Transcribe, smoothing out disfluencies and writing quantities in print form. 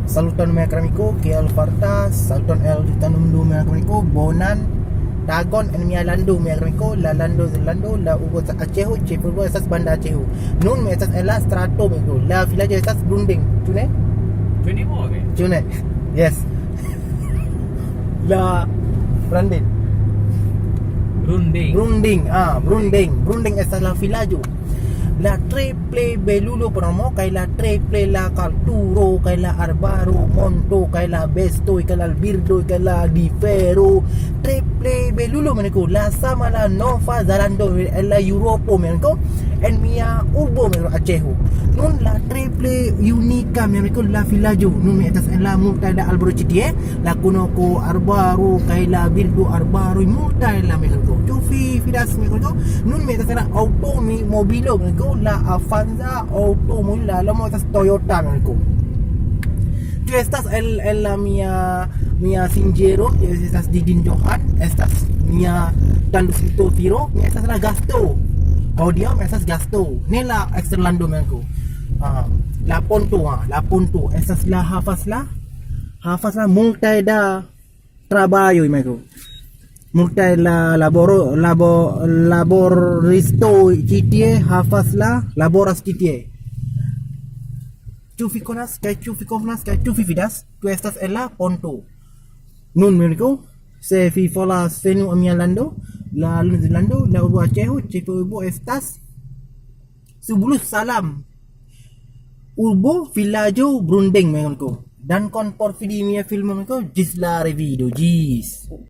Saluton mi akramiko, ke Alfarta, saluton el ditanumdu mi akramiko, bonan, dagon en mi alandu mi akramiko, la lando zelando, la ugo sa Acehu, Cepugo esas banda Acehu. Nun mi esas ela strato mi ko, la villaggio esas Brunding, cune? 24 ke? Cune, yes. La Brandin. Brunding esas la villaggio. La triple belulo promo, kay la triple la Calturo, kay la Arbaro, Monto, kay la Besto, kay la Albirdo, kay la Difero, triple belulo meniko, la sama la Nova Zalando, la Europo meniko, en mia urbo meniko Acehu. Nun la triple unica meniko la Villaggio, nun mi atas en la multa da Albrochitie, la Kunoko Arbaro, kay la Birdo Arbaro, multa la meniko. Jofi Fidas meniko, nun mi atas la auto mi mobilo meniko, la Avanza auto muy la motas Toyota meniko. Tú estás en la mia Singero, estás Didin Johan, estás mia Tandusito Tiro, estás la Gasto. Audio, estás Gasto. Ni la Exterlando meniko. La Ponto, estás la Hafas la multa da trabalho meniko. Multa la laboristo citie, Hafas la laboras citie. Chuficonas, chufifidas, tú estás en la Ponto. Nun meniko, se fifola senu amialando, la Lando, la Ubu Acehu, Cipu Ubu estás Subulus Salam. Urbo Villaggio Brunding meniko. Dan kon porfidi mia film meniko, jis la revido, jis.